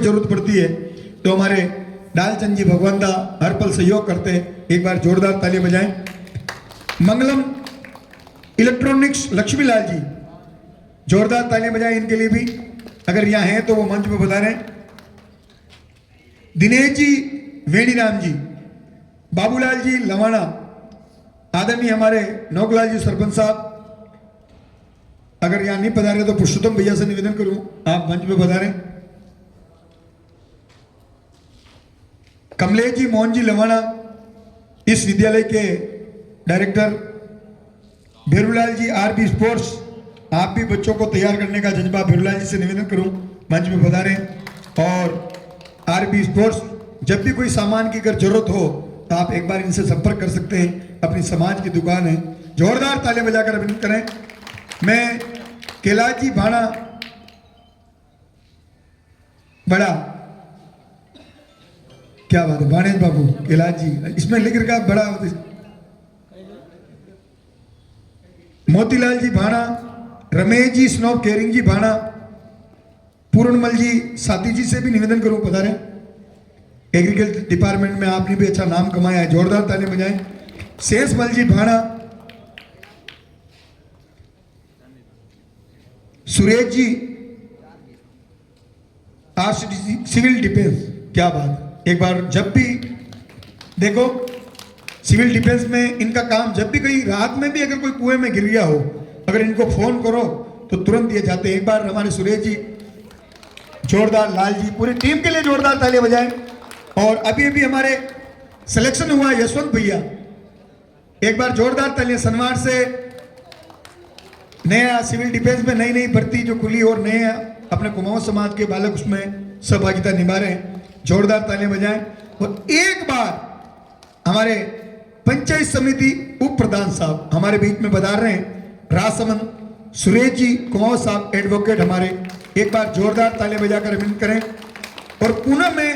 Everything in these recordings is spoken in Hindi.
जरूरत पड़ती है तो हमारे डालचंद जी भगवंता हर पल सहयोग करते हैं। एक बार जोरदार ताली बजाएं। मंगलम इलेक्ट्रॉनिक्स लक्ष्मीलाल जी, जोरदार तालियां बजाएं इनके लिए भी, अगर यहाँ हैं तो वो मंच पे बता रहे हैं। दिनेश जी वेणीराम जी, बाबूलाल जी लवाना, आदरणीय हमारे नौकलाल जी सरपंच साहब, अगर यहाँ नहीं पधारे तो पुरुषोत्तम भैया से निवेदन करूं आप मंच पे पधारें। कमलेश जी मोहन जी लवाना, इस विद्यालय के डायरेक्टर। भेरूलाल जी आरबी स्पोर्ट्स, आप भी बच्चों को तैयार करने का जज्बा, भेरूलाल जी से निवेदन करूं मंच पे पधारें। और आरबी स्पोर्ट्स, जब भी कोई सामान की अगर जरूरत हो तो आप एक बार इनसे संपर्क कर सकते हैं, अपनी समाज की दुकान है। जोरदार तालियां बजाकर अभिनंदन करें। मैं कैलाश जी भाणा बड़ा, क्या बात है भाणेज बाबू, कैलाश जी, इसमें लिख रखा बड़ा। मोतीलाल जी भाणा, रमेश जी स्नोब केरिंग जी भाणा, पूर्णमल जी साथी जी से भी निवेदन करूं पधारें। एग्रीकल्चर डिपार्टमेंट में आपने भी अच्छा नाम कमाया है, जोरदार ताली बजाएं। शेषमल जी भाणा, Suresh ji RCD civil defence, क्या बात। एक बार जब भी देखो सिविल डिफेंस में इनका काम, जब भी कहीं रात में भी अगर कोई कुएं में गिर गया हो, अगर इनको फोन करो तो तुरंत ये जाते हैं। एक बार हमारे सुरेश जी, जोरदार, लाल जी, पूरी टीम के लिए जोरदार तालियां बजाएं। और अभी अभी हमारे सिलेक्शन हुआ यशवंत भैया, एक बार जोरदार तालियां। सनवार से नया सिविल डिफेंस में नई नई भर्ती जो खुली और नए अपने कुमाऊं समाज के बालक उसमें सहभागिता निभा रहे हैं, जोरदार तालियां बजाएं। और एक बार हमारे पंचायत समिति उप प्रधान साहब हमारे बीच में बता रहे हैं, राजसमंद सुरेश जी कुमाऊं साहब एडवोकेट हमारे, एक बार जोरदार तालियां बजाकर अभिनंदन करें। और पुनः मैं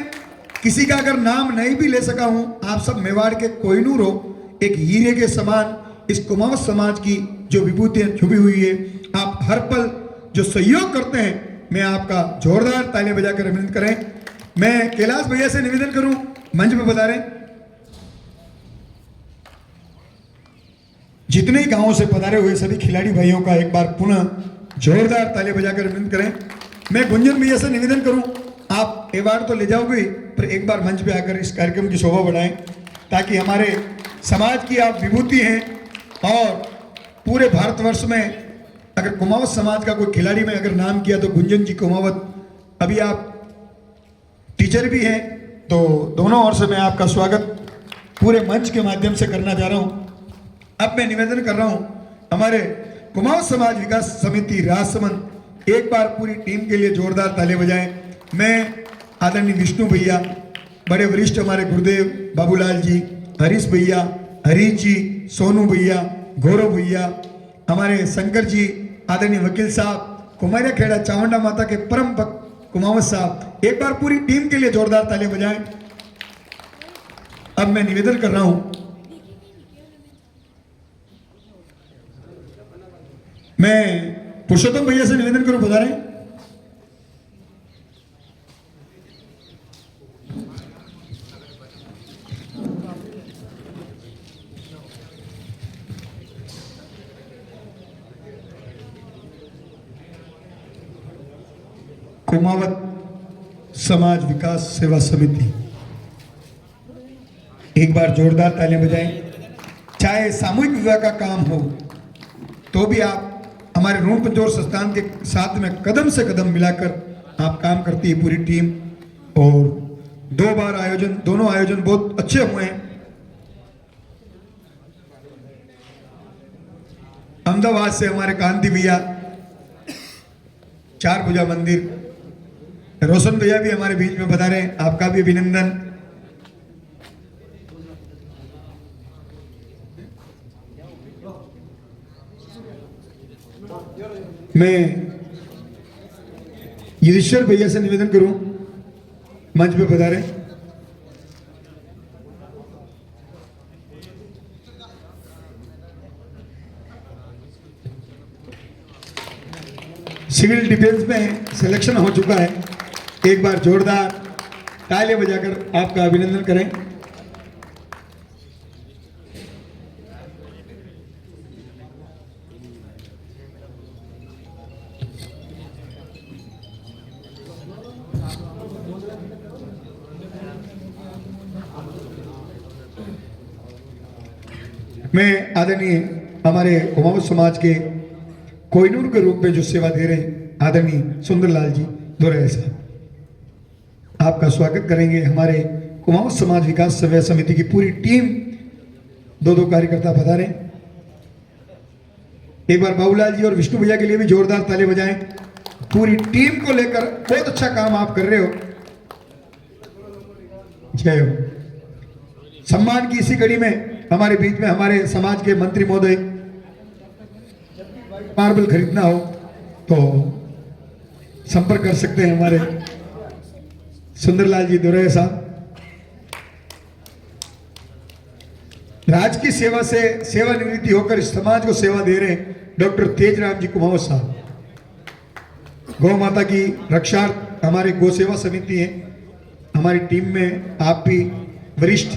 किसी का अगर नाम नहीं भी ले सका हूं, आप सब मेवाड़ के कोहिनूर हो, एक हीरे के समान इस कुमाऊं समाज की जो विभूतियां छुपी हुई है, आप हर पल जो सहयोग करते हैं, मैं आपका जोरदार तालियां बजाकर अभिनंदन करें। मैं कैलाश भैया से निवेदन करूं मंच पे बता रहे, जितने ही गांवों से पधारे हुए सभी खिलाड़ी भाइयों का एक बार पुनः जोरदार तालियां बजाकर अभिनंदन करें। मैं गुंजन भैया से निवेदन करूं, आप अवार्ड तो ले जाओगे पर एक बार मंच पे आकर इस कार्यक्रम की शोभा बढ़ाएं, ताकि हमारे समाज की आप विभूति हैं। और पूरे भारतवर्ष में अगर कुमावत समाज का कोई खिलाड़ी में अगर नाम किया तो गुंजन जी कुमावत। अभी आप टीचर भी हैं, तो दोनों ओर से मैं आपका स्वागत पूरे मंच के माध्यम से करना चाह रहा हूं। अब मैं निवेदन कर रहा हूं हमारे कुमाऊं समाज विकास समिति राजसमंद, एक बार पूरी टीम के लिए जोरदार तालियां बजाएं। मैं आदरणीय विष्णु भैया, बड़े वरिष्ठ हमारे गुरुदेव बाबूलाल जी, हरीश भैया, हरीश जी, सोनू भैया, गौरव भैया, हमारे शंकर जी, आदरणीय वकील साहब, कुमारिया खेड़ा चामुंडा माता के परम भक्त कुमावत साहब, एक बार पूरी टीम के लिए जोरदार तालियां बजाएं। अब मैं निवेदन कर रहा हूं, मैं पुरुषोत्तम भैया से निवेदन करूं, बता रहे हैं। कुमावत समाज विकास सेवा समिति, एक बार जोरदार तालियां बजाएं। चाहे सामूहिक विवाह का काम हो तो भी आप हमारे ऋण पंजोर संस्थान के साथ में कदम से कदम मिलाकर आप काम करती है पूरी टीम। और 2 बार आयोजन, दोनों आयोजन बहुत अच्छे हुए हैं। अहमदाबाद से हमारे कांति भैया, 4 भुजा मंदिर, रोशन भैया भी हमारे बीच में बता रहे हैं, आपका भी अभिनंदन। मैं युधिष्ठिर भैया से निवेदन करूं, मंच पे पधारें। सिविल डिफेंस में सिलेक्शन हो चुका है, एक बार जोरदार तालियां बजाकर आपका अभिनंदन करें। मैं आदरणीय हमारे कुमाऊं समाज के कोहिनूर के रूप में जो सेवा दे रहे हैं आदरणीय सुंदरलाल जी दोरैया साहब, आपका स्वागत करेंगे। हमारे कुमाऊं समाज विकास सेवा समिति की पूरी टीम, दो कार्यकर्ता पधारे। एक बार बाबूलाल जी और विष्णु भैया के लिए भी जोरदार ताली बजाएं। पूरी टीम को लेकर बहुत अच्छा काम आप कर रहे हो, जय हो। सम्मान की इसी कड़ी में हमारे बीच में हमारे समाज के मंत्री महोदय, मार्बल खरीदना हो तो संपर्क कर सकते हैं हमारे सुंदरलाल जी दोरैया साहब। राज की सेवा से सेवानिवृत्ति होकर इस समाज को सेवा दे रहे हैं डॉक्टर तेजराम जी कुमाऊं साहब। गौ माता की रक्षार्थ हमारे गौ सेवा समिति है, हमारी टीम में आप भी वरिष्ठ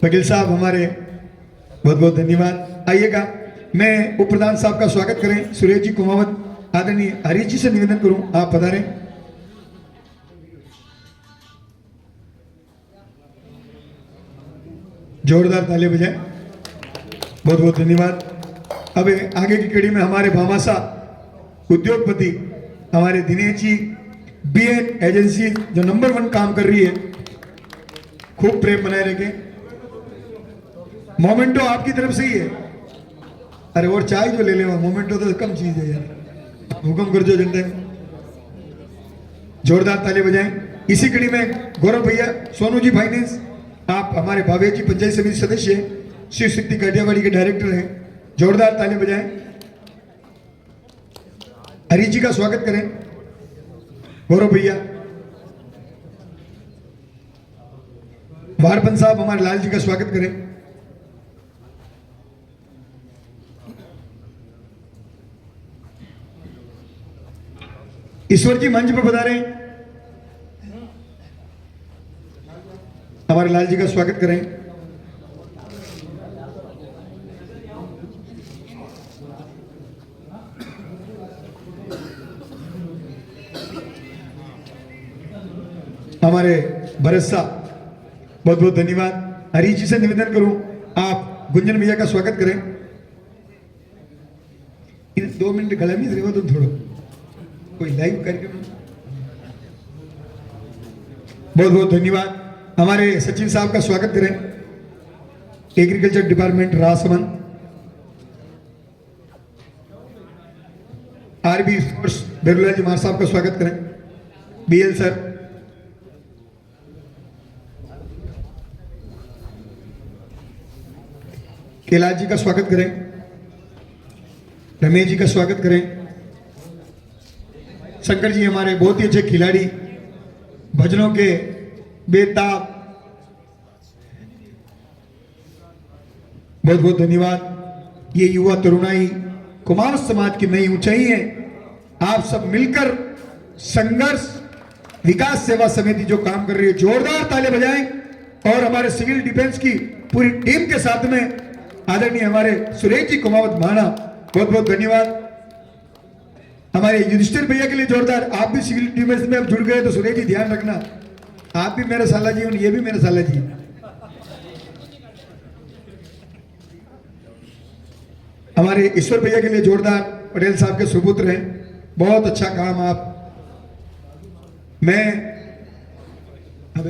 वकील साहब हमारे, बहुत बहुत धन्यवाद। आइएगा, मैं उप प्रधान साहब का स्वागत करें। सुरेश जी कुमावत, आदरणीय हरीश जी से निवेदन करूं आप पधारें। जोरदार ताली बजाएं, बहुत बहुत धन्यवाद। अब आगे की कड़ी में हमारे भामासा उद्योगपति हमारे दिनेश जी, बीएन एजेंसी जो नंबर 1 काम कर रही है, खूब प्रेम बनाए रखें। मोमेंटो आपकी तरफ से ही है। अरे और चाय जो ले ले, मोमेंटो तो कम चीज है यार, हुक्म कर जो जनता। जोरदार ताली बजाएं। इसी कड़ी में गौरव भैया, सोनू जी फाइनेंस, आप हमारे भावे जी पंचायत समिति सदस्य हैं, शिव शक्ति काटियावाड़ी के डायरेक्टर हैं। जोरदार ताली बजाएं। हरीश जी का स्वागत करें। गौरव भैया, वारपन साहब हमारे लाल जी का स्वागत करें। ईश्वर जी मंच पर पधारें, हमारे लाल जी का स्वागत करें। हमारे भरत साहब, बहुत बहुत धन्यवाद। हरीश जी से निवेदन करूं आप गुंजन भैया का स्वागत करें। इन 2 मिनट गला में रहो तो थोड़ा कोई लाइव कार्यक्रम। बहुत बहुत धन्यवाद। हमारे सचिव साहब का स्वागत करें, agriculture department Rajsamand. RB sports Berulal ji मार साहब का स्वागत करें। बीएल सर, कैलाश जी का स्वागत करें। रमेश जी का स्वागत करें। शंकर जी हमारे बहुत ही अच्छे खिलाड़ी, भजनों के बेताब, बहुत बहुत धन्यवाद। ये युवा तरुणाई कुमाऊं समाज की नई ऊंचाई है। आप सब मिलकर संघर्ष विकास सेवा समिति जो काम कर रही है, जोरदार ताली बजाएं। और हमारे सिविल डिफेंस की पूरी टीम के साथ में आदरणीय हमारे सुरेश जी कुमावत भाना, बहुत बहुत धन्यवाद। हमारे युधिष्ठिर भैया के लिए जोरदार। आप भी सिविल डिफेंस में अब जुड़ गए तो सुरेश जी ध्यान रखना, आप भी मेरे साला जी और ये भी मेरे साला जी। हमारे ईश्वर भैया के लिए जोरदार। पटेल साहब के सुपुत्र हैं, बहुत अच्छा काम आप। मैं अब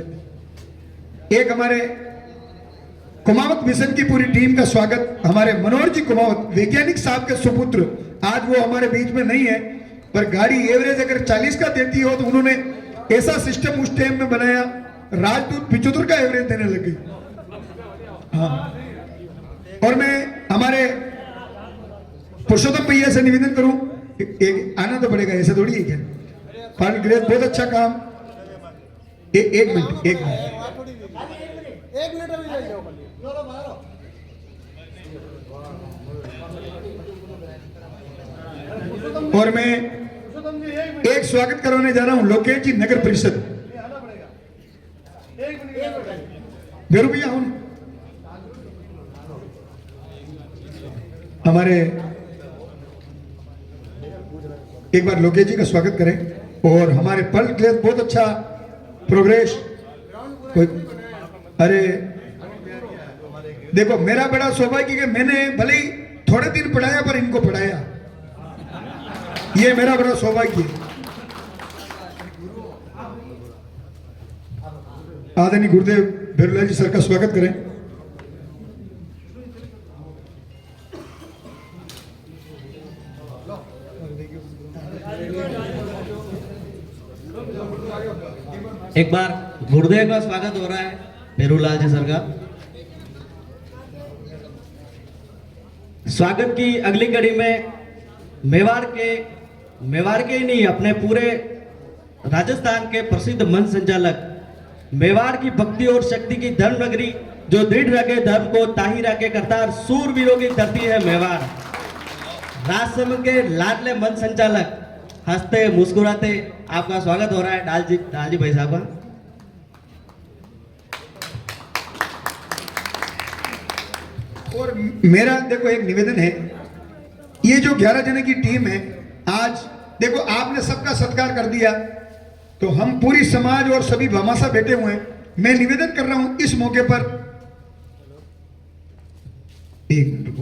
एक हमारे कुमावत मिशन की पूरी टीम का स्वागत, हमारे मनोहर जी कुमावत वैज्ञानिक साहब के सुपुत्र, आज वो हमारे बीच में नहीं है, पर गाड़ी एवरेज अगर 40 का देती हो तो उन्होंने ऐसा सिस्टम उस टाइम में बनाया, राजदूत 75 का एवरेज देने लग गई। हाँ, और मैं हमारे पुरुषोत्तम भैया से निवेदन करूं, आना तो पड़ेगा, ऐसा थोड़ी है क्या। पान ग्रेड बहुत अच्छा काम। एक मिनट और मैं एक स्वागत करवाने जा रहा हूं लोकेश जी नगर परिषद बेरू भैया हूं हमारे एक बार लोकेश जी का स्वागत करें और हमारे पल क्लेस बहुत अच्छा प्रोग्रेस कोई अरे देखो मेरा बड़ा सौभाग्य कि मैंने भले ही थोड़े दिन पढ़ाया पर इनको पढ़ाया ये मेरा बड़ा सौभाग्य है आदरणीय गुरुदेव भेरूलाल जी सर का स्वागत करें एक बार गुरुदेव का स्वागत हो रहा है भेरूलाल जी सर का। स्वागत की अगली कड़ी में मेवाड़ के ही नहीं अपने पूरे राजस्थान के प्रसिद्ध मंच संचालक मेवाड़ की भक्ति और शक्ति की धर्म नगरी जो दृढ़ रखे धर्म को ताही रखे करतार सूरवीरों की धरती है मेवाड़। राजसमंद के लाडले मंच संचालक हंसते मुस्कुराते आपका स्वागत हो रहा है डाल जी भाई साहब का। और मेरा देखो एक निवेदन है ये जो 11 जने की टीम है आज देखो आपने सबका सत्कार कर दिया तो हम पूरी समाज और सभी भामाशाह बैठे हुए हैं मैं निवेदन कर रहा हूं इस मौके पर एक मिनट